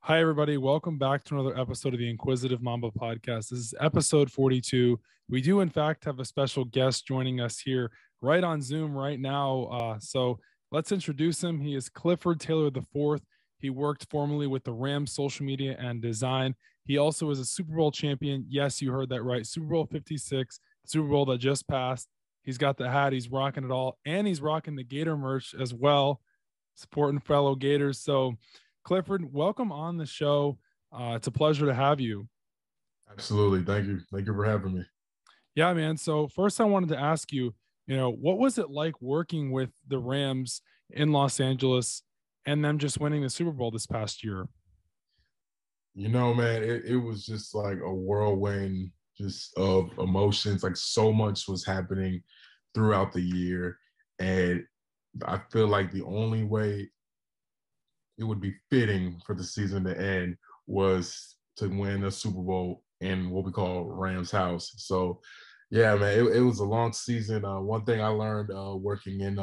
Hi, everybody. Welcome back to another episode of the Inquisitive Mamba podcast. This is episode 42. We do, in fact, have a special guest joining us here right on Zoom right now. So let's introduce him. He is Clifford Taylor IV. He worked formerly with the Rams social media and design. He also is a Super Bowl champion. Yes, you heard that right. Super Bowl 56, Super Bowl that just passed. He's got the hat. He's rocking it all. And he's rocking the Gator merch as well, supporting fellow Gators. So, Clifford, welcome on the show. It's a pleasure to have you. Absolutely. Thank you. Thank you for having me. Yeah, man. So first I wanted to ask you, what was it like working with the Rams in Los Angeles and them just winning the Super Bowl this past year? Man, it was just like a whirlwind just of emotions. Like so much was happening throughout the year. And I feel like the only way it would be fitting for the season to end was to win a Super Bowl in what we call Rams house. So yeah, man, it was a long season. One thing I learned working in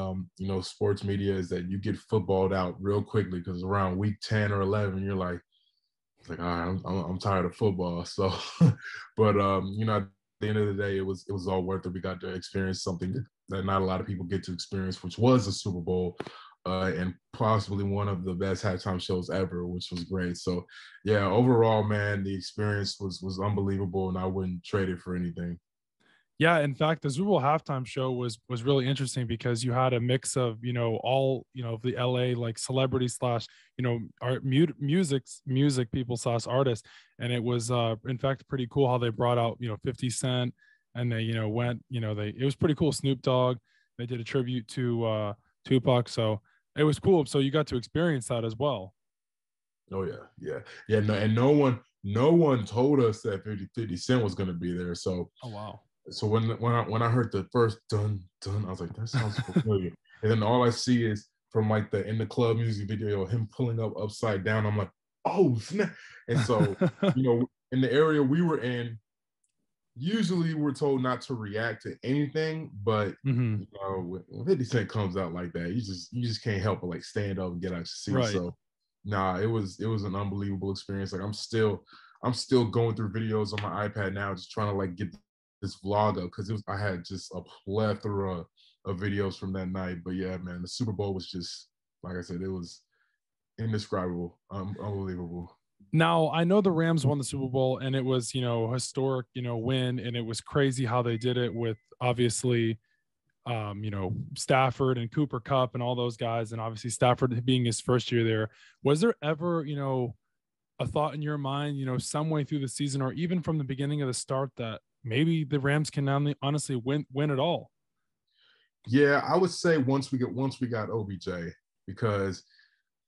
sports media is that you get footballed out real quickly because around week 10 or 11, you're like, all right, I'm tired of football. So, but at the end of the day, it was all worth it. We got to experience something that not a lot of people get to experience, which was a Super Bowl. And possibly one of the best halftime shows ever, which was great. So, yeah, overall, man, the experience was unbelievable, and I wouldn't trade it for anything. Yeah, in fact, the Super Bowl halftime show was really interesting because you had a mix of all of the LA like celebrity slash art music people slash artists, and it was in fact pretty cool how they brought out 50 Cent, and they went it was pretty cool. Snoop Dogg, they did a tribute to Tupac, so it was cool. So you got to experience that as well. Oh yeah. No, and no one told us that 50 Cent was going to be there. So Oh wow. So when I heard the first dun dun, I was like, that sounds familiar. And then all I see is from like the in the club music video, him pulling up upside down. I'm like, oh snap! And so in the area we were in, usually we're told not to react to anything, but Mm-hmm. when 50 Cent comes out like that, you just can't help but like stand up and get out your seat. Right. So nah, it was an unbelievable experience. Like I'm still going through videos on my iPad now, just trying to like get this vlog up because I had just a plethora of videos from that night. But yeah, man, the Super Bowl was just like I said, it was indescribable, unbelievable. Now, I know the Rams won the Super Bowl and it was, historic, win. And it was crazy how they did it with obviously, Stafford and Cooper Kupp and all those guys. And obviously Stafford being his first year there. Was there ever, a thought in your mind, some way through the season or even from the beginning of the start that maybe the Rams can honestly win it all? Yeah, I would say once we got OBJ, because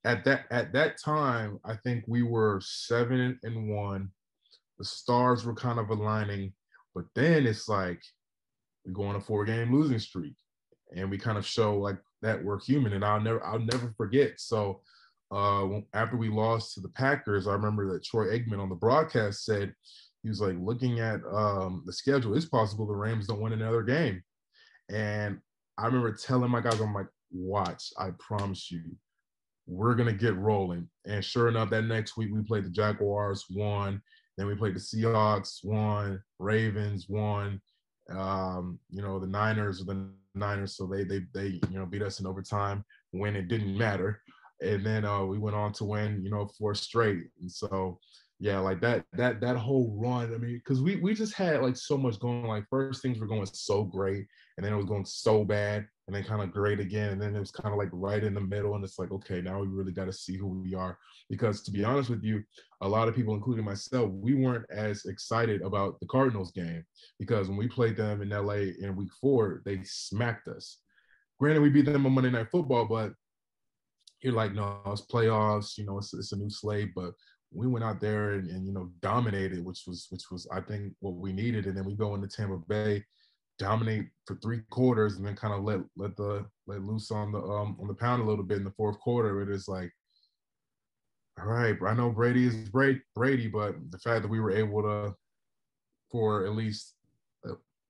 at that time, I think we were 7-1. The stars were kind of aligning, but then it's like we go on a 4-game losing streak, and we kind of show like that we're human. And I'll never forget. So after we lost to the Packers, I remember that Troy Aikman on the broadcast said he was like, looking at the schedule, it's possible the Rams don't win another game. And I remember telling my guys, I'm like, watch, I promise you, we're going to get rolling. And sure enough, that next week we played the Jaguars, won. Then we played the Seahawks, won. Ravens, won. The Niners, so they beat us in overtime when it didn't matter. And then we went on to win, 4 straight. And so, yeah, like that whole run. I mean, because we just had like so much going. Like first things were going so great, and then it was going so bad, and then kind of great again, and then it was kind of like right in the middle. And it's like, okay, now we really got to see who we are. Because to be honest with you, a lot of people, including myself, we weren't as excited about the Cardinals game because when we played them in LA in week 4, they smacked us. Granted, we beat them on Monday Night Football, but you're like, no, it's playoffs, it's a new slate. But we went out there and dominated, which was I think what we needed. And then we go into Tampa Bay, dominate for 3 quarters, and then kind of let loose on the pound a little bit in the 4th quarter. It is like, all right, I know Brady is Brady, but the fact that we were able to, for at least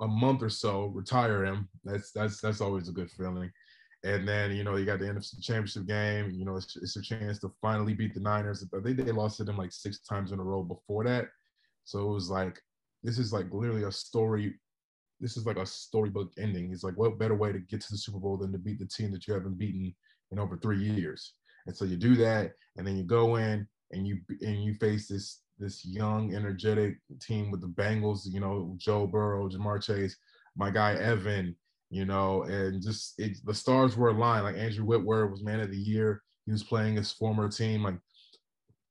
a month or so, retire him, that's always a good feeling. And then, you got the NFC Championship game. It's a chance to finally beat the Niners. I think they lost to them like 6 times in a row before that. So it was like, this is like literally a story. This is like a storybook ending. It's like, what better way to get to the Super Bowl than to beat the team that you haven't beaten in over 3 years? And so you do that, and then you go in and you face this young, energetic team with the Bengals. Joe Burrow, Jamar Chase, my guy Evan. And just the stars were aligned. Like Andrew Whitworth was man of the year. He was playing his former team. Like,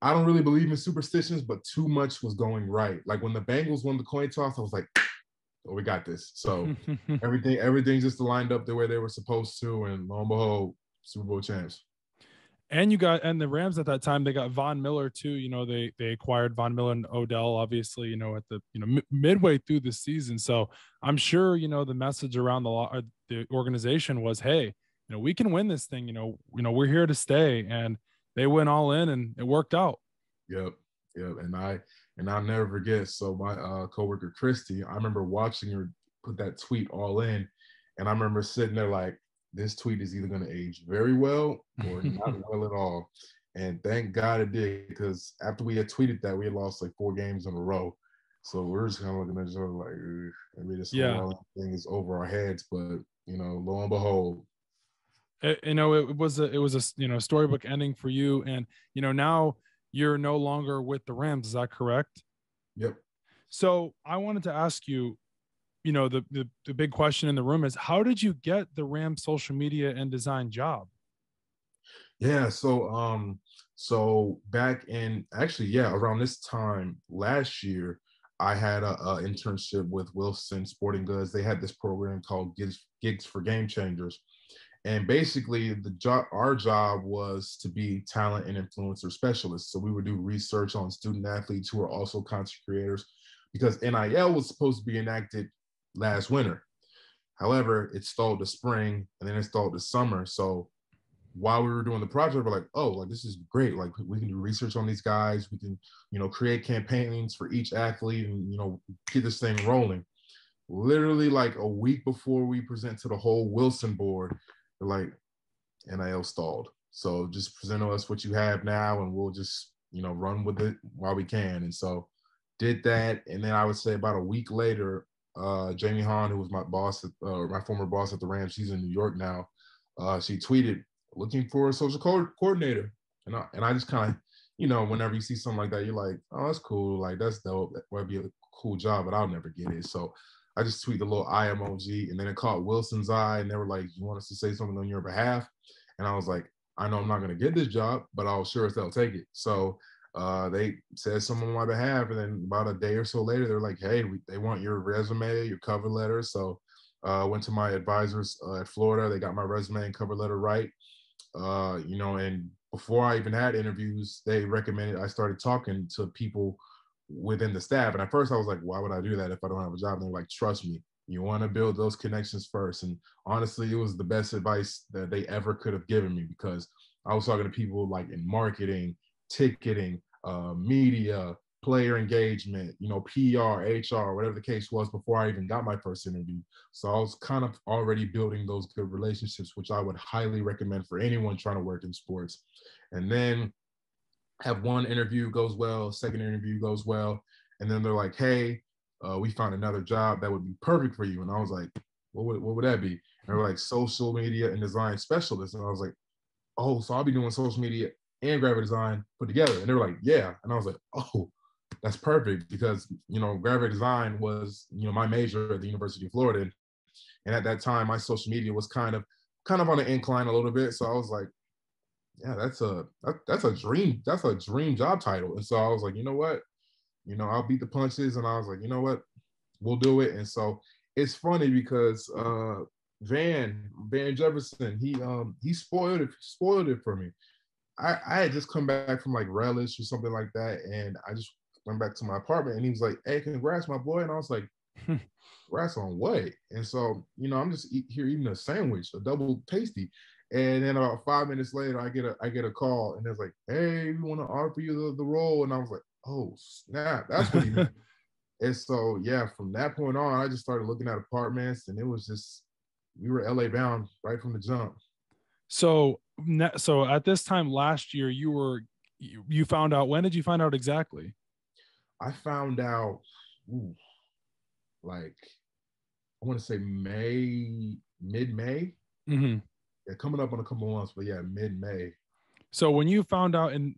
I don't really believe in superstitions, but too much was going right. Like when the Bengals won the coin toss, I was like, oh, we got this. So everything just lined up the way they were supposed to, and lo and behold, Super Bowl champs. And the Rams at that time, they got Von Miller too. They acquired Von Miller and Odell, obviously, at the midway through the season. So I'm sure the message around the organization was, hey, we can win this thing. We're here to stay, and they went all in, and it worked out. Yep. And I'll never forget. So my coworker Christy, I remember watching her put that tweet all in, and I remember sitting there like, this tweet is either going to age very well or not well at all. And thank God it did, because after we had tweeted that, we had lost like 4 games in a row. So we're just kind of looking at each other like, maybe this whole thing is over our heads. But lo and behold, it was a storybook ending for you, and now you're no longer with the Rams. Is that correct? Yep. So I wanted to ask you, the big question in the room is, how did you get the Rams social media and design job? Yeah. So back in around this time last year, I had a internship with Wilson Sporting Goods. They had this program called Gigs for Game Changers. And basically our job was to be talent and influencer specialists. So we would do research on student athletes who are also content creators, because NIL was supposed to be enacted last winter. However, it stalled the spring, and then it stalled the summer. So while we were doing the project, we're like, oh, like this is great. Like we can do research on these guys. We can, create campaigns for each athlete and, get this thing rolling. Literally like a week before we present to the whole Wilson board, they're like, NIL stalled. So just present us what you have now, and we'll just, run with it while we can. And so did that. And then I would say about a week later, Jamie Hahn, who was my boss, my former boss at the Rams, she's in New York now. She tweeted, looking for a social coordinator. And I just kind of, whenever you see something like that, you're like, oh, that's cool. Like, that's dope. That might be a cool job, but I'll never get it. So I just tweeted the little eye emoji, and then it caught Wilson's eye, and they were like, you want us to say something on your behalf? And I was like, I know I'm not going to get this job, but I'll sure as hell take it. So they said something on my behalf, and then about a day or so later, they're like, hey, they want your resume, your cover letter. So I went to my advisors at Florida. They got my resume and cover letter right. And before I even had interviews, they recommended I started talking to people within the staff. And at first I was like, why would I do that if I don't have a job? And they're like, trust me, you want to build those connections first. And honestly, it was the best advice that they ever could have given me, because I was talking to people like in marketing, ticketing, media, player engagement, PR, HR, whatever the case was, before I even got my first interview. So I was kind of already building those good relationships, which I would highly recommend for anyone trying to work in sports. And then have one interview goes well, second interview goes well, and then they're like, hey, we found another job that would be perfect for you. And I was like, what would that be? And they're like, social media and design specialist. And I was like, oh, so I'll be doing social media and graphic design put together. And they were like, yeah. And I was like, oh, that's perfect, because, graphic design was, my major at the University of Florida. And at that time, my social media was kind of on an incline a little bit. So I was like, yeah, that's a dream job title. And so I was like, you know what? I'll beat the punches. And I was like, you know what? We'll do it. And so it's funny because Van Jefferson, he spoiled it for me. I had just come back from like Relish or something like that, and I just went back to my apartment, and he was like, hey, congrats, my boy. And I was like, congrats on what? And so, I'm just here eating a sandwich, a double tasty. And then about 5 minutes later, I get a call, and it's like, hey, we want to offer you the role. And I was like, oh, snap, that's what he meant. And so, yeah, from that point on, I just started looking at apartments, and it was just, we were LA bound right from the jump. So so at this time last year, you found out. When did you find out exactly? I found out, ooh, like I want to say May, mid-May. Hmm. Yeah, coming up on a couple months, but yeah, mid-May. So when you found out in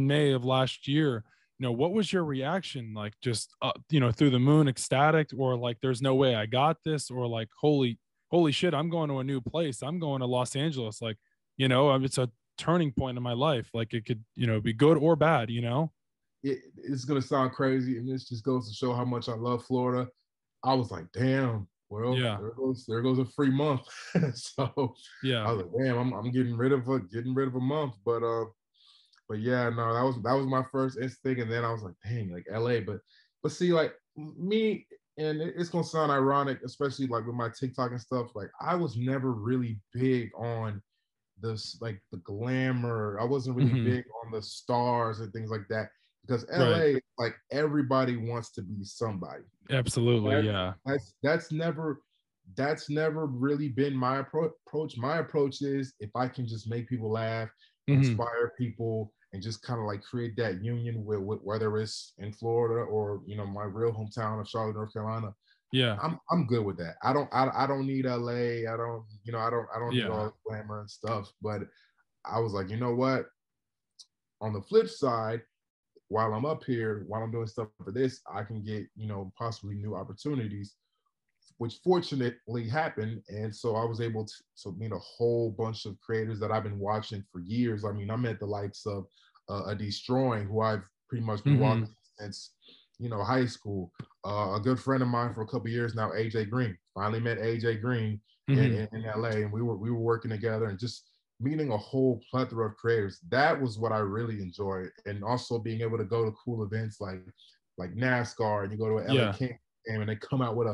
May of last year, what was your reaction? Like just through the moon, ecstatic, or like there's no way I got this, or like holy shit, I'm going to a new place. I'm going to Los Angeles. Like, it's a turning point in my life. Like it could, be good or bad. It's gonna sound crazy, and this just goes to show how much I love Florida. I was like, damn, well, Yeah. there goes a free month. So Yeah. I was like, damn, I'm getting rid of a month. But yeah, no, that was my first instinct, and then I was like, dang, like LA. But see, like me, and it's gonna sound ironic, especially like with my TikTok and stuff. Like I was never really big on this, like the glamour. I wasn't really Hmm. big on the stars and things like that because Right. LA, like everybody wants to be somebody. Absolutely. That's Yeah. that's never really been my approach. My approach is if I can just make people laugh, Hmm. inspire people, and just kind of like create that union with whether it's in Florida or my real hometown of Charlotte, North Carolina. Yeah. I'm good with that. I don't need LA. I don't need all Yeah. the glamour and stuff. But I was like, you know what? On the flip side, while I'm up here, while I'm doing stuff for this, I can get possibly new opportunities, which fortunately happened. And so I was able to meet a whole bunch of creators that I've been watching for years. I mean, I met the likes of a Destroying, who I've pretty much been Hmm. watching since high school. A good friend of mine for a couple of years now, AJ Green. Finally met AJ Green Hmm. in LA, and we were working together and just meeting a whole plethora of creators. That was what I really enjoyed, and also being able to go to cool events like NASCAR, and you go to an LA Yeah. King game, and they come out with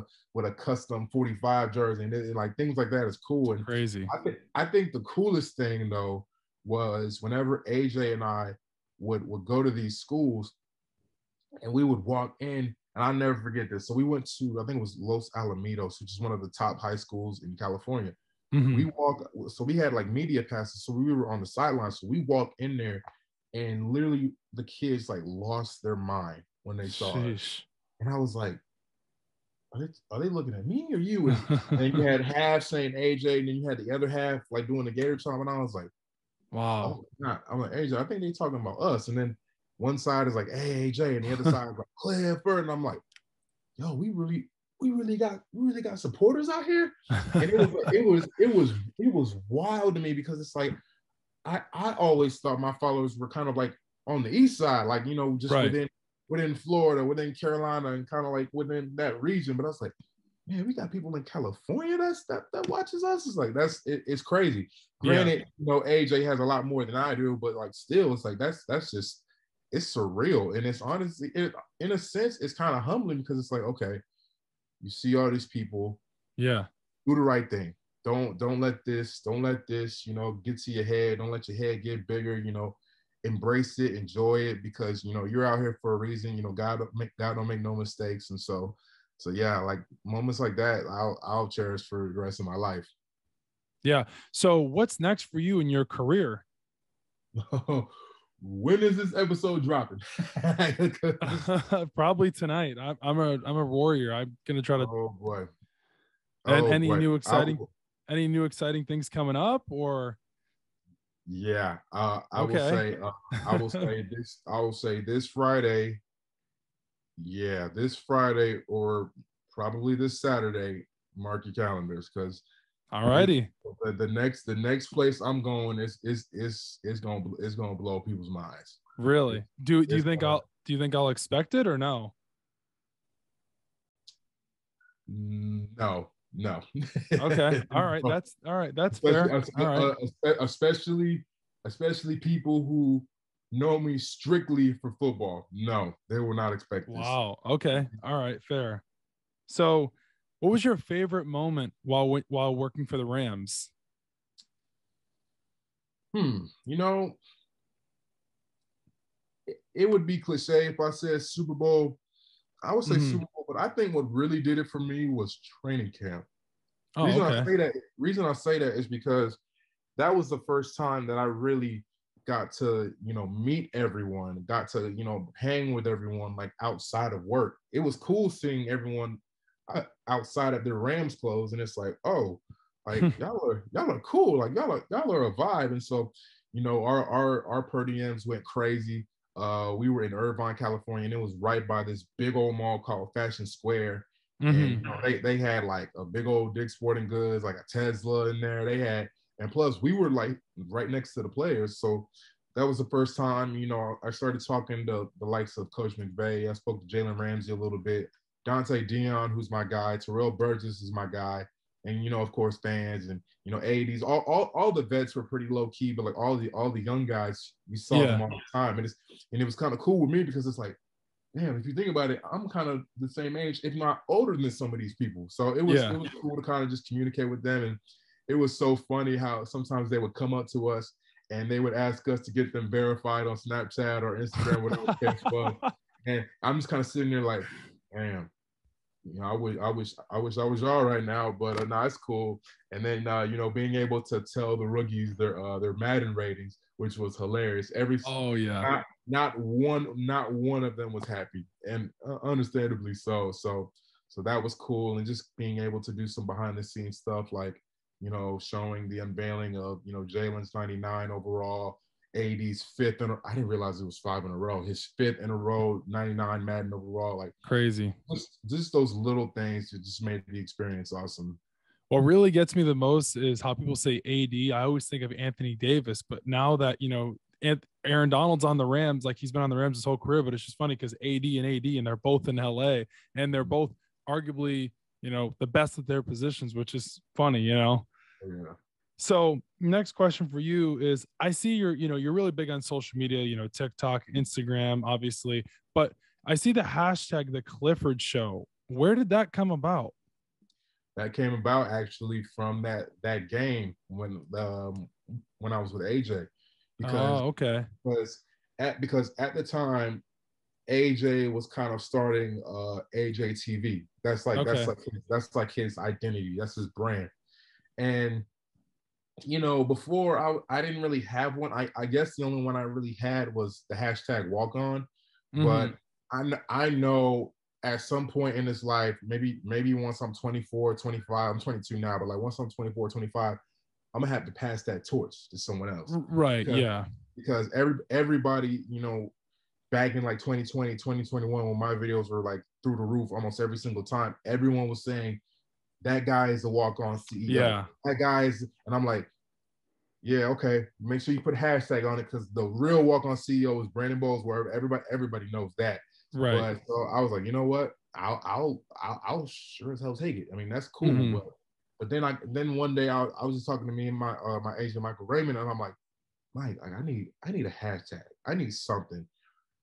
a custom 45 jersey, and like things like that is cool. And Crazy. I think the coolest thing though was whenever AJ and I would go to these schools and we would walk in, and I'll never forget this. So we went to, I think it was Los Alamitos, which is one of the top high schools in California. Hmm. So we had like media passes, so we were on the sidelines. So we walked in there, and literally the kids like lost their mind when they saw us, Sheesh. and I was like, are they looking at me or you? And you had half saying AJ, and then you had the other half like doing the Gator Charm, and I was like, Wow. oh, not. I'm like, AJ, I think they talking about us. And then one side is like, hey, AJ, and the other side is like Clifford. And I'm like, yo, we really got supporters out here. And it was wild to me because it's like I always thought my followers were kind of like on the east side, like just Right. within Florida, within Carolina, and kind of like within that region. But I was like, man, we got people in California that watches us. It's like it's crazy. Yeah. Granted, AJ has a lot more than I do, but like still, it's like that's just it's surreal, and it's honestly, in a sense, it's kind of humbling because it's like, okay, you see all these people, Yeah. do the right thing. Don't let this get to your head. Don't let your head get bigger. Embrace it, enjoy it, because you're out here for a reason. God don't make no mistakes, and so yeah, like moments like that, I'll cherish for the rest of my life. Yeah. So what's next for you in your career? When is this episode dropping? Probably tonight. I'm a warrior. I'm gonna try to. Oh boy. And Oh boy. any new exciting things coming up or Yeah. I will okay. say. I will say this Friday. Yeah, this Friday or probably this Saturday. Mark your calendars, because All it's righty. the next place I'm going is gonna blow people's minds. Really? It's, Do you it's think gonna, I'll expect it or no? no, no. Okay. All right. No. That's especially fair. All right. especially people who know me strictly for football. No, they will not expect this. Wow. Okay. All right, fair. So, what was your favorite moment while working for the Rams? Hmm. It would be cliche if I said Super Bowl. I would say Hmm. Super Bowl, but I think what really did it for me was training camp. Oh, Reason I okay. say that, reason I say that is because that was the first time that I really got to, meet everyone, got to, hang with everyone like outside of work. It was cool seeing everyone outside of their Rams clothes, and it's like, oh, like y'all are cool, like y'all are a vibe. And so, our per diems went crazy. We were in Irvine, California, and it was right by this big old mall called Fashion Square. And they had like a big old Dick's Sporting Goods, like a Tesla in there. They had, and plus we were like right next to the players. So that was the first time, I started talking to the likes of Coach McVay. I spoke to Jalen Ramsey a little bit, Dante Desean, who's my guy, Terrell Burgess is my guy, and of course fans and ADs. All the vets were pretty low key, but like all the young guys, we saw them all the time, and it was kind of cool with me because it's like, damn, if you think about it, I'm kind of the same age, if not older than some of these people. So it was cool to kind of just communicate with them, and it was so funny how sometimes they would come up to us and they would ask us to get them verified on Snapchat or Instagram, whatever the case was. And I'm just kind of sitting there like, damn, I wish I was y'all right now, but no, it's cool. And then being able to tell the rookies their Madden ratings, which was hilarious. Not one of them was happy, and understandably so. So that was cool, and just being able to do some behind the scenes stuff like showing the unveiling of Jalen's 99 overall, AD's fifth in I didn't realize it was 5 in a row. His fifth in a row, 99 Madden overall, like crazy. Just those little things that just made the experience awesome. What really gets me the most is how people say AD. I always think of Anthony Davis, but now that Aaron Donald's on the Rams, like he's been on the Rams his whole career, but it's just funny because AD, and they're both in LA, and they're both arguably the best at their positions, which is funny, Yeah. So next question for you is, I see you're really big on social media, TikTok, Instagram, obviously, but I see the hashtag the Clifford Show. Where did that come about? That came about actually from that game when I was with AJ. Because at the time AJ was kind of starting AJ TV. That's like his identity. That's his brand. And before I didn't really have one. I guess the only one I really had was the hashtag walk on. But I know at some point in this life, maybe once I'm 24, 25, I'm 22 now, but like once I'm 24, 25, I'm gonna have to pass that torch to someone else. Right. Because everybody, back in like 2020, 2021, when my videos were like through the roof almost every single time, everyone was saying that guy is the walk-on CEO. Yeah. That guy is, and I'm like, yeah, okay. Make sure you put a hashtag on it because the real walk-on CEO is Brandon Bowles, where everybody knows that. Right. But so I was like, you know what? I'll sure as hell take it. I mean, that's cool. But then one day I was just talking to me and my agent Michael Raymond, and I'm like, Mike, I need a hashtag. I need something.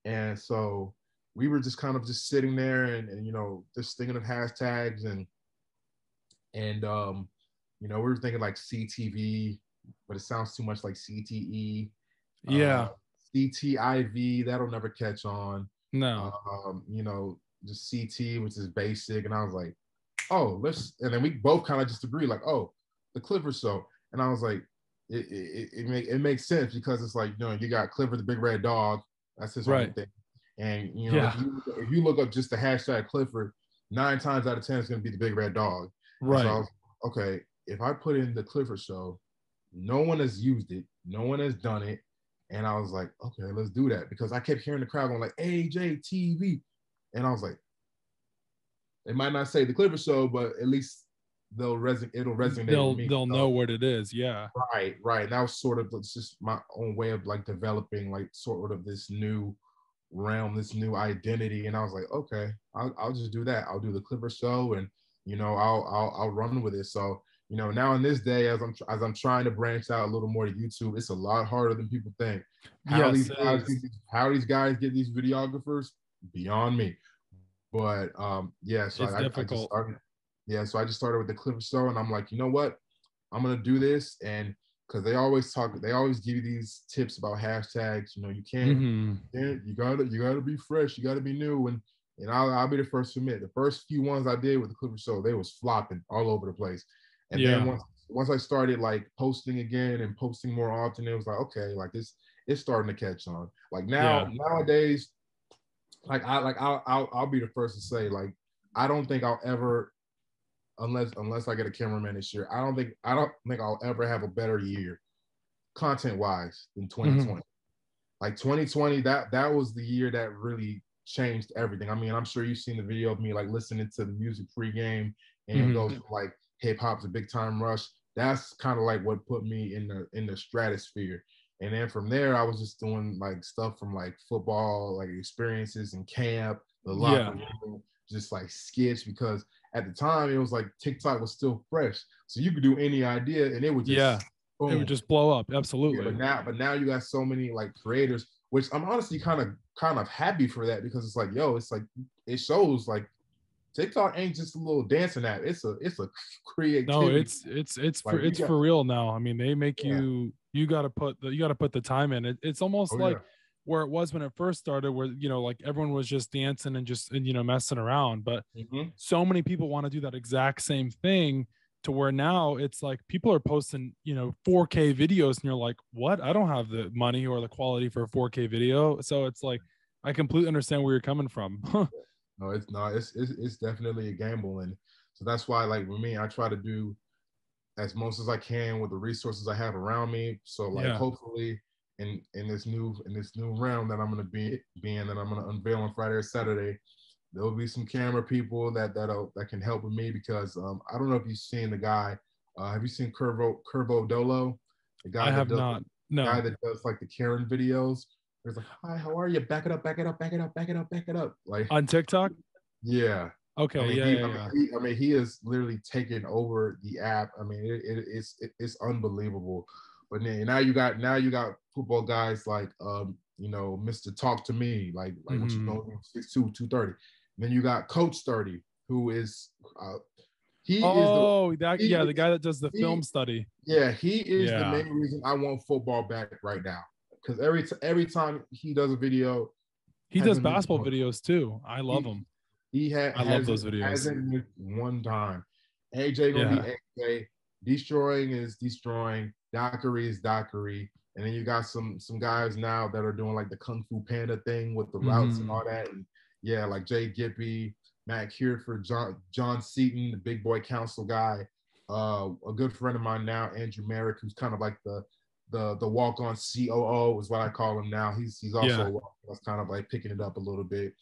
And so we were just kind of just sitting there and just thinking of hashtags and we were thinking like CTV, but it sounds too much like CTE. Yeah. CTIV, that'll never catch on. No. Just CT, which is basic. And I was like, oh, and then we both kind of just agree, like, oh, the Clifford Show. And I was like, it makes sense because it's like, you got Clifford the big red dog. That's his whole thing. And if you look up just the hashtag Clifford, 9 times out of 10 it's going to be the big red dog. Right. So I was, okay, if I put in the Clifford Show, no one has used it, no one has done it, and I was like, okay, let's do that, because I kept hearing the crowd going like AJ TV, and I was like, they might not say the Clifford Show, but at least it'll resonate with me. They'll know what it is. Yeah. Right. That was sort of just my own way of like developing like sort of this new realm, this new identity. And I was like, okay, I'll just do that. I'll do the Clifford Show, and I'll run with it. So now in this day, as I'm trying to branch out a little more to YouTube, it's a lot harder than people think. How these guys get these videographers, beyond me. But so I just started with the Clifford Show, and I'm like, you know what? I'm gonna do this, and because they always give you these tips about hashtags. You can't, you gotta be fresh, you gotta be new, and I'll be the first to admit, the first few ones I did with the Clifford Show, they was flopping all over the place. And then once I started like posting again and posting more often, it was like, okay, like this it's starting to catch on. Like nowadays, like I'll be the first to say, like, I don't think I'll ever, unless I get a cameraman this year, I don't think I'll ever have a better year content wise than 2020. Like 2020, that was the year that really changed everything. I mean, I'm sure you've seen the video of me like listening to the music pregame, and it goes from like hip hop to Big Time Rush. That's kind of like what put me in the stratosphere. And then from there, I was just doing like stuff from like football, like experiences in camp, the locker room, just like skits, because at the time it was like TikTok was still fresh, so you could do any idea and it would just boom. It would just blow up. Absolutely. But now you got so many like creators, which I'm honestly kind of happy for that, because it's like, yo, it's like it shows like TikTok ain't just a little dancing app. It's a creativity. No, it's like, for real now. I mean, they make you got to put the time in. It's almost like where it was when it first started, where like everyone was just dancing and just messing around. But so many people want to do that exact same thing, to where now it's like people are posting 4K videos, and you're like, what? I don't have the money or the quality for a 4K video. So it's like, I completely understand where you're coming from. No, it's definitely a gamble, and so that's why, like, with me, I try to do as most as I can with the resources I have around me. So like hopefully in this new realm that I'm gonna be in, that I'm gonna unveil on Friday or Saturday, there will be some camera people that can help with me, because I don't know if you've seen the guy. Have you seen Curvo Dolo? The guy I have not. No. Guy that does like the Karen videos. It's like, hi, how are you? Back it up, back it up, back it up, back it up, back it up. Like on TikTok? Yeah. Okay. I mean, he is literally taking over the app. I mean, it's unbelievable. But now you got football guys like Mr. Talk to Me, like what you know, 6'2", 230. And then you got Coach 30, who is the guy that does the film study. Yeah, he is the main reason I want football back right now. Because every time he does a video, he does basketball videos too. I love him. I love those videos. Hasn't missed one time. AJ gonna be AJ. Destroying is destroying. Dockery is Dockery. And then you got some guys now that are doing like the Kung Fu Panda thing with the routes and all that. And like Jay Gippy, Matt Hereford, John Seaton, the Big Boy Council guy. A good friend of mine now, Andrew Merrick, who's kind of like the walk-on COO is what I call him now. He's also that's kind of like picking it up a little bit.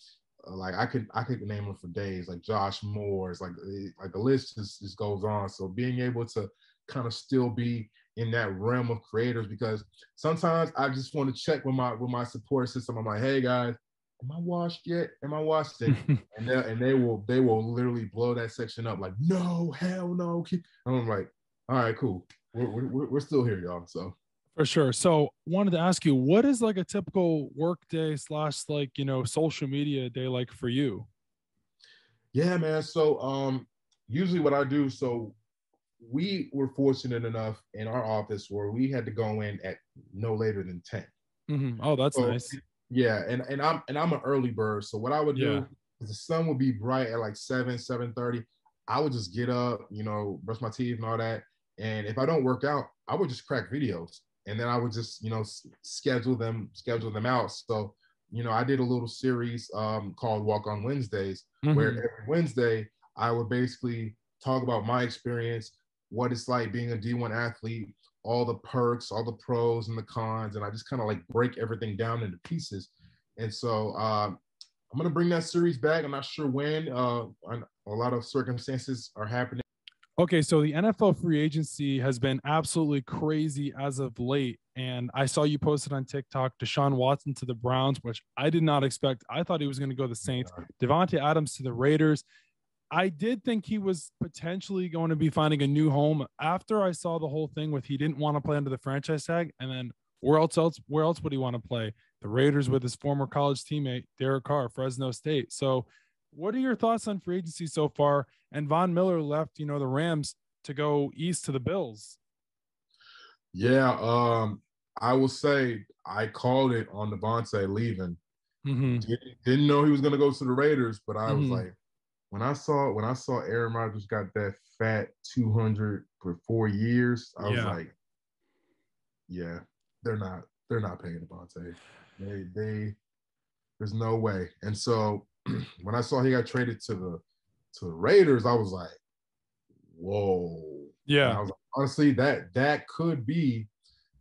Like I could name him for days, like Josh Moore. It's like the list just goes on. So being able to kind of still be in that realm of creators, because sometimes I just want to check with my support system. I'm like, hey guys, am I washed yet? Am I washed yet? and they will literally blow that section up like, no, hell no. And I'm like, all right, cool. We're still here, y'all. So. For sure. So wanted to ask you, what is like a typical work day / like, social media day like for you? Yeah, man. So usually what I do, so we were fortunate enough in our office where we had to go in at no later than 10. Oh, that's nice. Yeah, and I'm an early bird. So what I would do is the sun would be bright at like 7:30. I would just get up, brush my teeth and all that. And if I don't work out, I would just crack videos. And then I would just, schedule them out. So, I did a little series called Walk on Wednesdays, where every Wednesday I would basically talk about my experience, what it's like being a D1 athlete, all the perks, all the pros and the cons, and I just kind of like break everything down into pieces. And so I'm going to bring that series back. I'm not sure when. A lot of circumstances are happening. Okay, so the NFL free agency has been absolutely crazy as of late. And I saw you posted on TikTok, Deshaun Watson to the Browns, which I did not expect. I thought he was going to go to the Saints. Devontae Adams to the Raiders. I did think he was potentially going to be finding a new home after I saw the whole thing with he didn't want to play under the franchise tag. And then where else would he want to play? The Raiders with his former college teammate, Derek Carr, Fresno State. So what are your thoughts on free agency so far? And Von Miller left, the Rams to go east to the Bills. Yeah, I will say I called it on Devontae leaving. Didn't know he was going to go to the Raiders, but I was like, when I saw Aaron Rodgers got that fat 200 for 4 years, I was Yeah. like, yeah, they're not paying Devontae. They there's no way. And so when I saw he got traded to the Raiders, I was like, whoa. And Yeah. I was like, honestly, that could be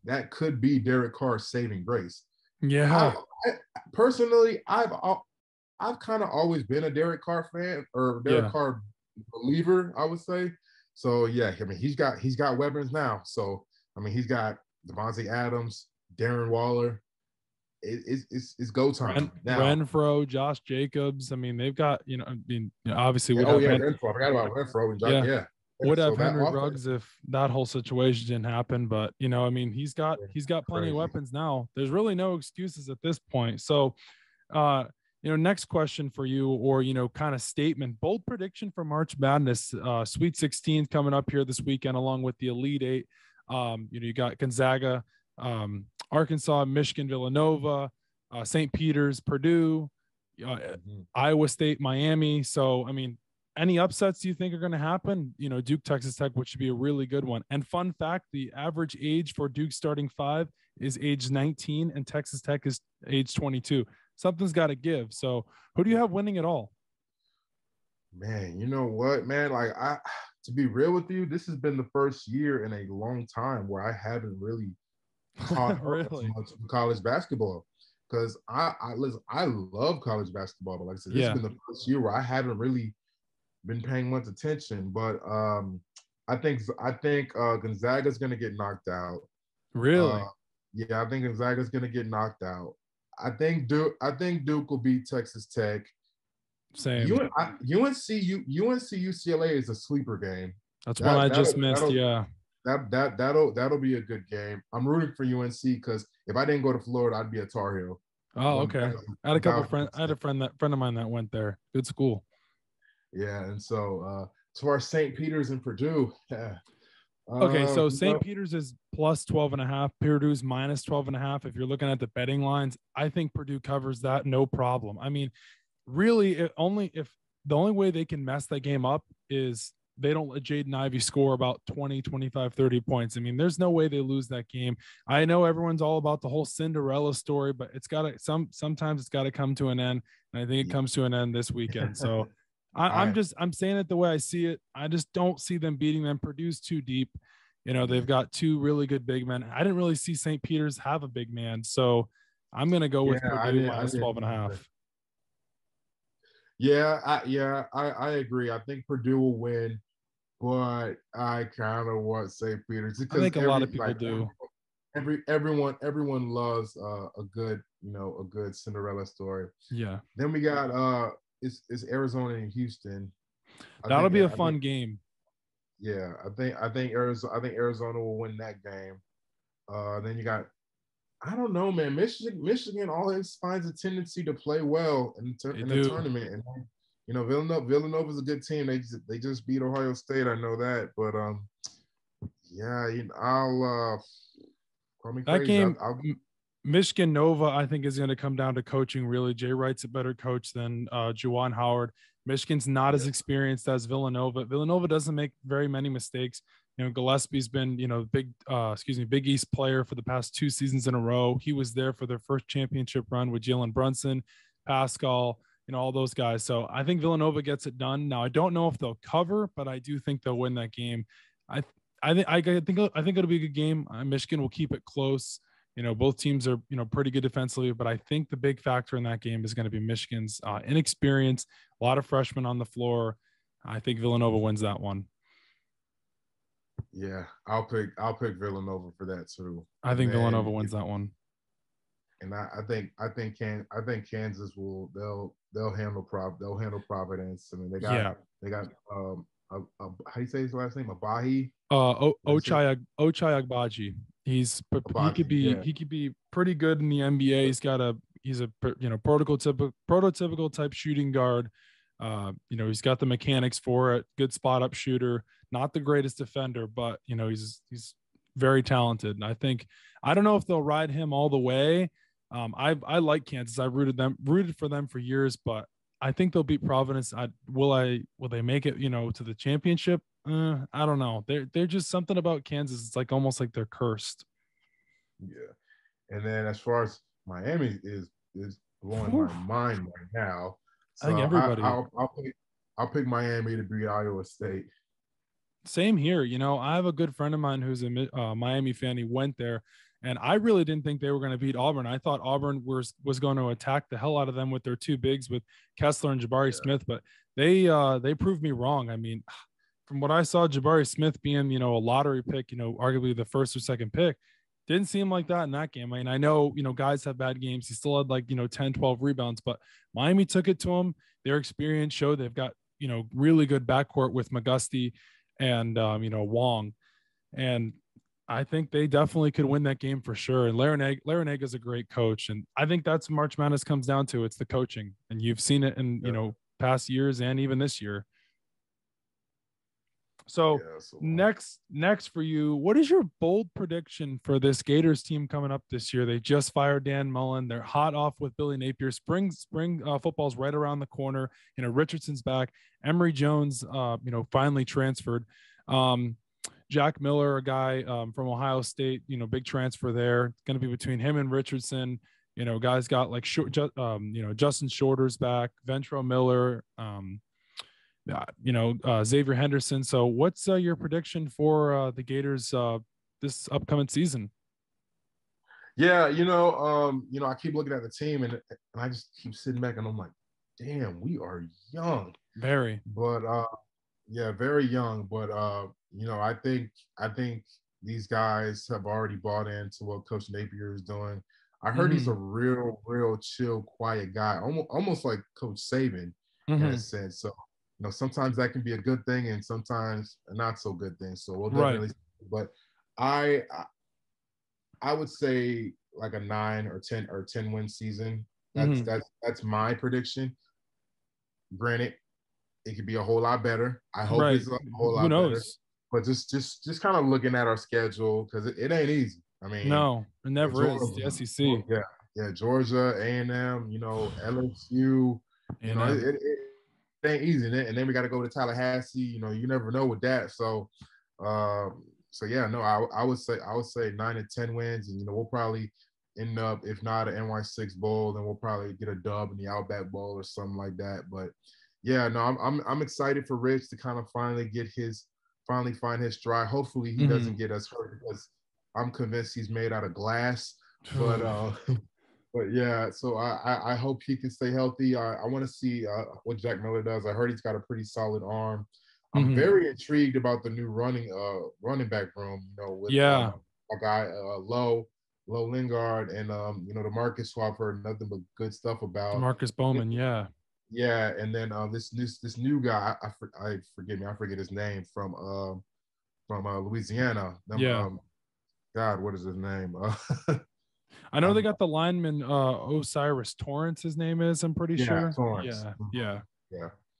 Derek Carr's saving grace. Yeah. I personally, I've kind of always been a Derek Carr fan or Derek Yeah. Carr believer, I would say. So yeah, I mean he's got weapons now. So I mean he's got Devontae Adams, Darren Waller. It's go time now. Renfro, Josh Jacobs. I mean, they've got, obviously Yeah, would oh have yeah, Renfro. I forgot about Renfro and Josh. yeah, Yeah. Yeah, would have so that Henry offense Ruggs if that whole situation didn't happen. But, I mean, he's got plenty of crazy. weapons now. There's really no excuses at this point. So, next question for you, or, kind of statement, bold prediction for March Madness, Sweet 16 coming up here this weekend, along with the Elite Eight. You got Gonzaga, Arkansas, Michigan, Villanova, St. Peter's, Purdue, Iowa State, Miami. So, I mean, any upsets do you think are going to happen? Duke, Texas Tech, which should be a really good one. And fun fact, the average age for Duke starting five is age 19 and Texas Tech is age 22. Something's got to give. So who do you have winning it all? Man, you know what, man? Like to be real with you, this has been the first year in a long time where I haven't really caught Really? up as much with college basketball. Because listen, I love college basketball, but like I said, this has been the first year where I haven't really been paying much attention. But I think Gonzaga's gonna get knocked out. Really? Yeah, I think Gonzaga's gonna get knocked out. I think Duke will beat Texas Tech. Same. UNC UCLA is a sleeper game. That's one I just missed. Yeah. That'll be a good game. I'm rooting for UNC because if I didn't go to Florida, I'd be a Tar Heel. Oh, okay. I had a couple friends. I had a friend of mine that went there. Good school. Yeah, and so to our St. Peter's and Purdue. Yeah. Okay, so St. Peter's is plus 12.5. Purdue's minus 12.5. If you're looking at the betting lines, I think Purdue covers that no problem. I mean, really, if the only way they can mess that game up is they don't let Jaden Ivey score about 20, 25, 30 points. I mean, there's no way they lose that game. I know everyone's all about the whole Cinderella story, but sometimes it's got to come to an end. And I think it comes to an end this weekend. So I'm saying it the way I see it. I just don't see them beating them. Purdue's too deep. They've got two really good big men. I didn't really see St. Peter's have a big man. So I'm going to go with Purdue minus 12.5. I agree. I think Purdue will win, but I kind of want St. Peter's. I think a lot of people do. Everyone loves a good Cinderella story. Yeah. Then we got it's Arizona and Houston. That'll be a fun game. Yeah, I think Arizona will win that game. Then you got, I don't know, man. Michigan always finds a tendency to play well in the tournament, and Villanova's a good team. They just beat Ohio State. I know that, but I'll call me crazy. That game, Michigan Nova, I think, is going to come down to coaching. Really, Jay Wright's a better coach than Juwan Howard. Michigan's not as experienced as Villanova. Villanova doesn't make very many mistakes. Gillespie's been, Big East player for the past 2 seasons in a row. He was there for their first championship run with Jalen Brunson, Pascal, all those guys. So I think Villanova gets it done. Now, I don't know if they'll cover, but I do think they'll win that game. I think it'll be a good game. Michigan will keep it close. Both teams are, pretty good defensively, but I think the big factor in that game is going to be Michigan's inexperience, a lot of freshmen on the floor. I think Villanova wins that one. Yeah, I'll pick Villanova for that too. I think Villanova wins that one. And I think Kansas will they'll handle Providence. I mean they got how do you say his last name? Abahi? Ochai Agbaji. He could be pretty good in the NBA. He's a prototypical type shooting guard. He's got the mechanics for it. Good spot up shooter. Not the greatest defender, but he's very talented. And I don't know if they'll ride him all the way. I like Kansas. I rooted for them for years, but I think they'll beat Providence. Will they make it, to the championship? I don't know. They're just something about Kansas. It's like almost like they're cursed. Yeah. And then as far as Miami is blowing my mind right now. I So think everybody. I'll pick Miami to beat Iowa State. Same here. I have a good friend of mine who's a Miami fan. He went there, and I really didn't think they were going to beat Auburn. I thought Auburn was going to attack the hell out of them with their two bigs, with Kessler and Jabari Smith. But they proved me wrong. I mean, from what I saw, Jabari Smith being a lottery pick, arguably the first or second pick, didn't seem like that in that game. I mean, I know guys have bad games. He still had like 10, 12 rebounds, but Miami took it to him. Their experience showed they've got really good backcourt with McGusty and Wong, and I think they definitely could win that game for sure. And Larinaga is a great coach, and I think that's what March Madness comes down to. It's the coaching, and you've seen it in past years and even this year. So next for you, what is your bold prediction for this Gators team coming up this year? They just fired Dan Mullen. They're hot off with Billy Napier. Spring football's right around the corner. Richardson's back. Emory Jones, finally transferred. Jack Miller, a guy from Ohio State, big transfer there. It's going to be between him and Richardson. Guys got like Justin Shorter's back, Ventrell Miller. Xavier Henderson. So what's your prediction for the Gators this upcoming season? Yeah, I keep looking at the team and I just keep sitting back and I'm like, damn, we are young. Very. But very young. But I think these guys have already bought into what Coach Napier is doing. I heard he's a real chill, quiet guy, almost like Coach Saban in a sense. So sometimes that can be a good thing and sometimes a not so good thing. So we'll definitely, but I would say like a 9 or 10 win season. That's my prediction. Granted, it could be a whole lot better. I hope it's a whole lot better. But just kind of looking at our schedule, because it ain't easy. I mean, no, it never is. The SEC. Yeah, Georgia, A&M, LSU, it ain't easy. And then we got to go to Tallahassee. You never know with that. So, I would say 9 to 10 wins, and we'll probably end up, if not an NY6 bowl, then we'll probably get a dub in the Outback Bowl or something like that. But yeah, no, I'm excited for Rich to kind of finally find his stride. Hopefully he doesn't get us hurt, because I'm convinced he's made out of glass. But yeah, so I hope he can stay healthy. I want to see what Jack Miller does. I heard he's got a pretty solid arm. I'm very intrigued about the new running back room. With a guy Low Lingard and the Marcus, who I've heard nothing but good stuff about. Marcus Bowman, yeah, and then this new guy, I forget his name, from Louisiana. God, what is his name? I know they got the lineman Osiris Torrance, his name is, I'm pretty sure. Torrance. Yeah.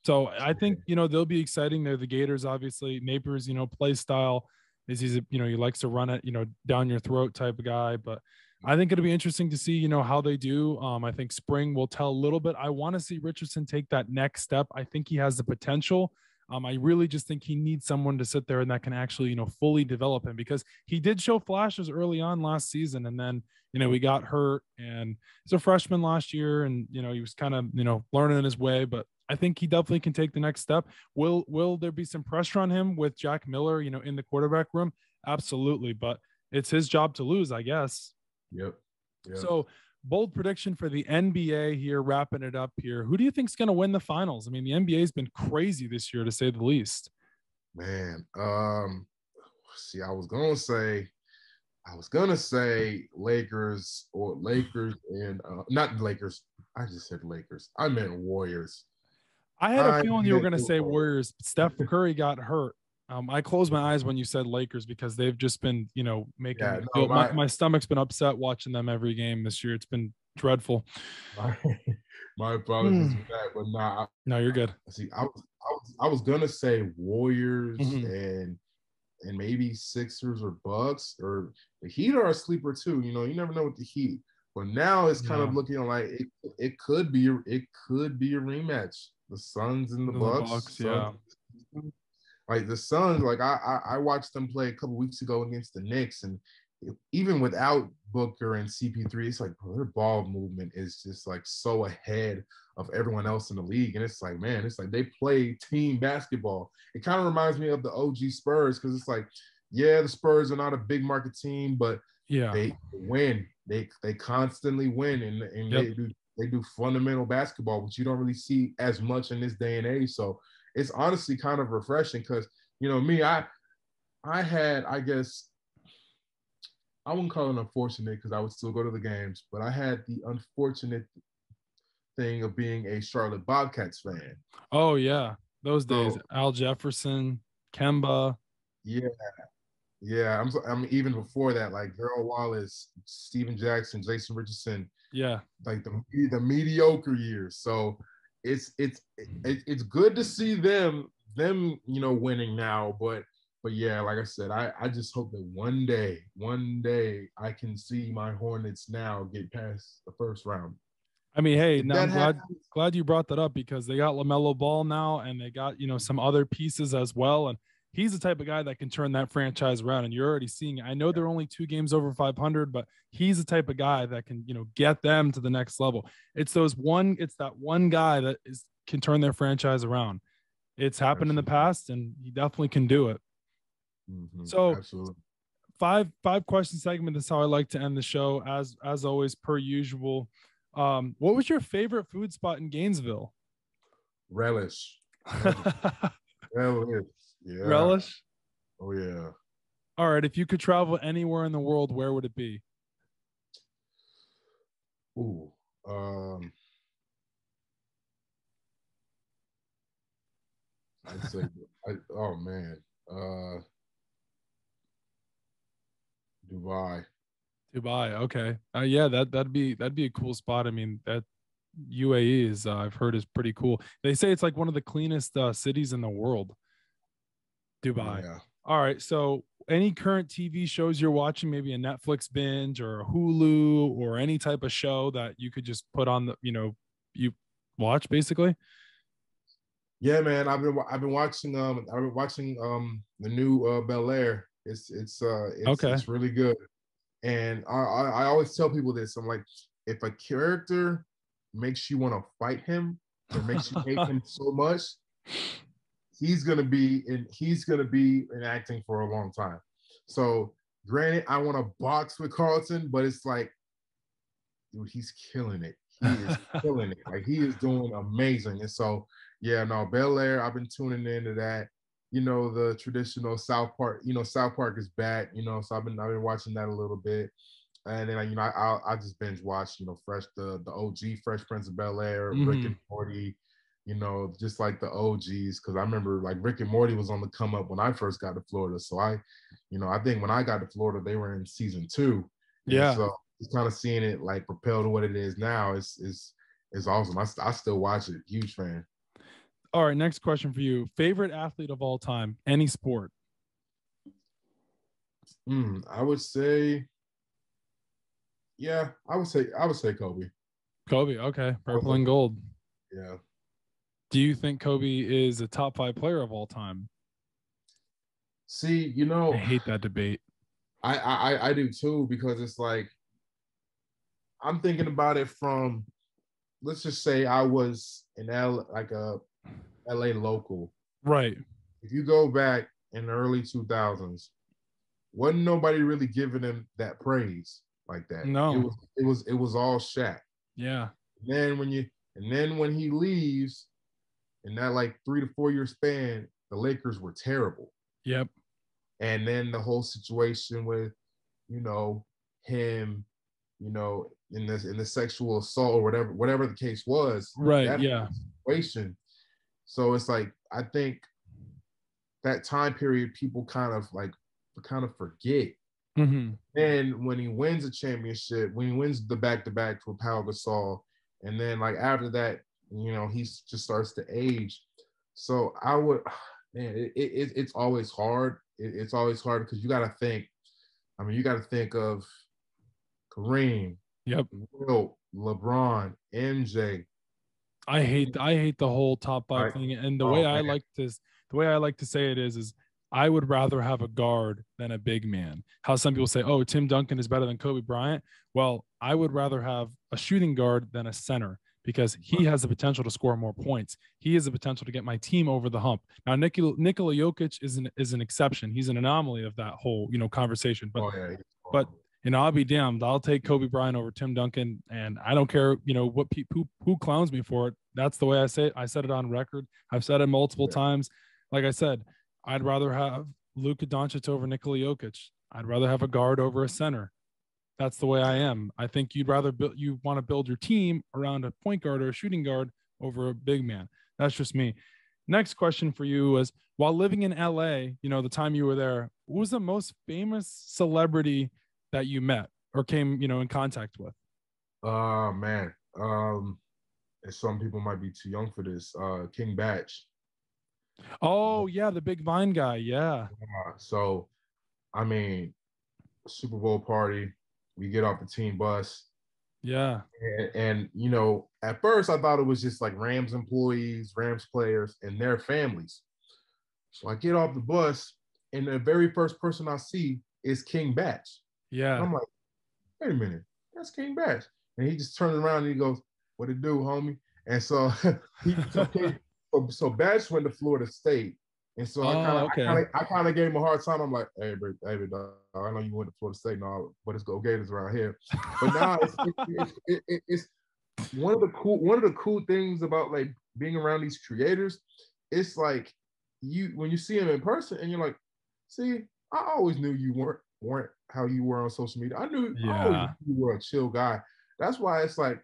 So I think, they'll be exciting. They're the Gators, obviously. Napier's, play style is he likes to run it, down your throat type of guy. But I think it'll be interesting to see, how they do. I think spring will tell a little bit. I want to see Richardson take that next step. I think he has the potential. I really just think he needs someone to sit there and that can actually, fully develop him, because he did show flashes early on last season. And then, he got hurt, and he's a freshman last year, and, he was kind of, learning his way, but I think he definitely can take the next step. Will there be some pressure on him with Jack Miller, in the quarterback room? Absolutely. But it's his job to lose, I guess. Yep. So bold prediction for the NBA here, wrapping it up here. Who do you think is going to win the finals? I mean, the NBA has been crazy this year, to say the least. Man, see, I was gonna say Lakers and not Lakers. I just said Lakers. I meant Warriors. I had a feeling you were going to say Warriors. Steph Curry got hurt. I closed my eyes when you said Lakers, because they've just been, making my stomach's been upset watching them every game this year. It's been dreadful. My apologies for that, but nah. No, you're good. See, I was gonna say Warriors and maybe Sixers or Bucks, or the Heat are a sleeper too. You never know with the Heat. But now it's kind Yeah. of looking like it could be a rematch. The Suns and the The Bucks, Bucks. yeah. Like the Suns, like I watched them play a couple weeks ago against the Knicks, and even without Booker and CP3, it's like, bro, their ball movement is just like so ahead of everyone else in the league. And it's like, man, it's like they play team basketball. It kind of reminds me of the OG Spurs, because it's like, yeah, the Spurs are not a big market team, but Yeah. they win. They constantly win, and Yep. they do fundamental basketball, which you don't really see as much in this day and age. So it's honestly kind of refreshing, because me, I had, I guess, I wouldn't call it unfortunate because I would still go to the games, but I had the unfortunate thing of being a Charlotte Bobcats fan. Oh yeah. Those days. So Al Jefferson, Kemba. yeah, yeah. I'm even before that, like Gerald Wallace, Steven Jackson, Jason Richardson, Yeah. like the mediocre years. So it's good to see them winning now, but yeah, like I said, I just hope that one day I can see my Hornets now get past the first round. I mean, hey, If now that I'm glad happens, glad you brought that up because they got LaMelo Ball now and they got, some other pieces as well. And he's the type of guy that can turn that franchise around. And you're already seeing it. I know they're only 2 games over 500, but he's the type of guy that can, get them to the next level. It's that one guy that can turn their franchise around. It's happened in the absolutely, past and he definitely can do it. So absolutely. five question segment is how I like to end the show, as always, per usual. What was your favorite food spot in Gainesville? Relish, relish, yeah. Relish. Oh yeah. All right, if you could travel anywhere in the world, where would it be? Ooh. I'd say, oh man, Dubai. Dubai. Okay. Yeah, that'd be a cool spot. I mean, that UAE is I've heard is pretty cool. They say it's like one of the cleanest cities in the world. Dubai. Yeah. All right. So, any current TV shows you're watching, maybe a Netflix binge or a Hulu or any type of show that you could just put on you watch basically? Yeah, man. I've been watching the new Bel Air. Okay. It's really good. And I always tell people this. I'm like, if a character makes you want to fight him or makes you hate him so much, he's gonna be in acting for a long time. So granted, I want to box with Carlton, but it's like, dude, he's killing it. He is killing it. Like he is doing amazing. And so, yeah, no, Bel Air, I've been tuning into that. The traditional South Park. South Park is back. So I've been watching that a little bit. And then I just binge watch. Fresh the OG Fresh Prince of Bel Air, Rick Hmm. and Morty. Just like the OGs, because I remember like Rick and Morty was on the come up when I first got to Florida. So I think when I got to Florida, they were in season 2, and Yeah. so just kind of seeing it like propel to what it is now is awesome. I still watch it. Huge fan. All right. Next question for you. Favorite athlete of all time, any sport? I would say, yeah, I would say Kobe. Kobe. Okay. I would Purple say and Kobe. gold. Yeah. Do you think Kobe is a top 5 player of all time? See, I hate that debate. I do too, because it's like I'm thinking about it from, let's just say I was an like a LA local. Right. If you go back in the early 2000s, wasn't nobody really giving him that praise like that. It No. was it was all Shaq. Yeah. And then when he leaves in that like 3 to 4 year span, the Lakers were terrible. Yep. And then the whole situation with, him, in the sexual assault or whatever the case was, Right. that Yeah. situation. So it's like I think that time period people kind of forget. Hmm. And when he wins a championship, when he wins the back-to-back with Pau Gasol, and then like after that, he just starts to age. So I would, man, it's always hard. It's always hard because you got to think. I mean, you got to think of Kareem, Yep. Wilt, LeBron, MJ. I hate the whole top five Like, thing. And oh the way I like to say it is I would rather have a guard than a big man. How some people say, oh, Tim Duncan is better than Kobe Bryant. Well, I would rather have a shooting guard than a center because he has the potential to score more points. He has the potential to get my team over the hump. Now, Nikola Jokic is an exception. He's an anomaly of that whole, conversation. oh yeah, But I'll be damned. I'll take Kobe Bryant over Tim Duncan, and I don't care, what who clowns me for it. That's the way I say it. I said it on record. I've said it multiple times. Like I said, I'd rather have Luka Doncic over Nikola Jokic. I'd rather have a guard over a center. That's the way I am. I think you want to build your team around a point guard or a shooting guard over a big man. That's just me. Next question for you was, while living in LA, the time you were there, who was the most famous celebrity that you met or came, in contact with? Man. And some people might be too young for this. King Batch. Oh yeah, the big Vine guy. Yeah. So, I mean, Super Bowl party. We get off the team bus. Yeah. And at first I thought it was just like Rams employees, Rams players, and their families. So I get off the bus, and the very first person I see is King Batch. Yeah. And I'm like, wait a minute, that's King Batch. And he just turns around and he goes, "What it do, homie?" And so so Batch went to Florida State. And so I kind of gave him a hard time. I'm like, hey, dog, I know you went to Florida State and all, but it's Go Gators around here. But now it's one of the cool things about like being around these creators. It's like when you see them in person and you're like, see, I always knew you weren't how you were on social media. I always knew you were a chill guy. That's why it's like,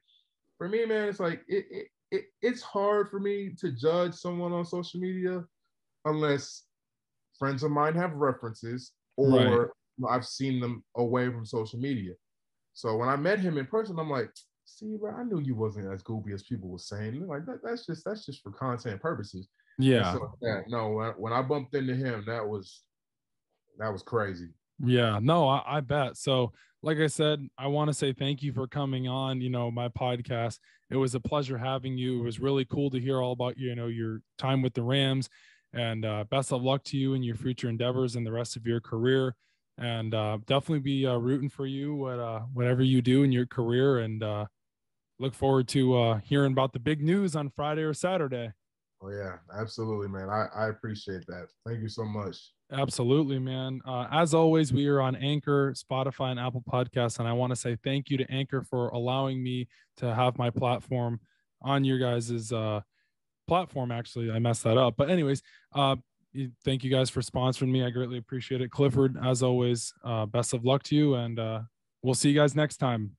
for me, man, it's like it's hard for me to judge someone on social media unless friends of mine have references or I've seen them away from social media. So when I met him in person, I'm like, see, bro, I knew you wasn't as goofy as people were saying. Like that's just for content purposes. Yeah. And so no, when I bumped into him, that was crazy. Yeah, no, I bet. So, like I said, I want to say thank you for coming on, my podcast. It was a pleasure having you. It was really cool to hear all about, your time with the Rams, and best of luck to you in your future endeavors and the rest of your career. And definitely be rooting for you, whatever you do in your career, and look forward to hearing about the big news on Friday or Saturday. Oh yeah, absolutely, man. I appreciate that. Thank you so much. Absolutely, man. As always, we are on Anchor, Spotify, and Apple Podcasts. And I want to say thank you to Anchor for allowing me to have my platform on your guys' platform. Actually, I messed that up. But anyways, thank you guys for sponsoring me. I greatly appreciate it. Clifford, as always, best of luck to you. And we'll see you guys next time.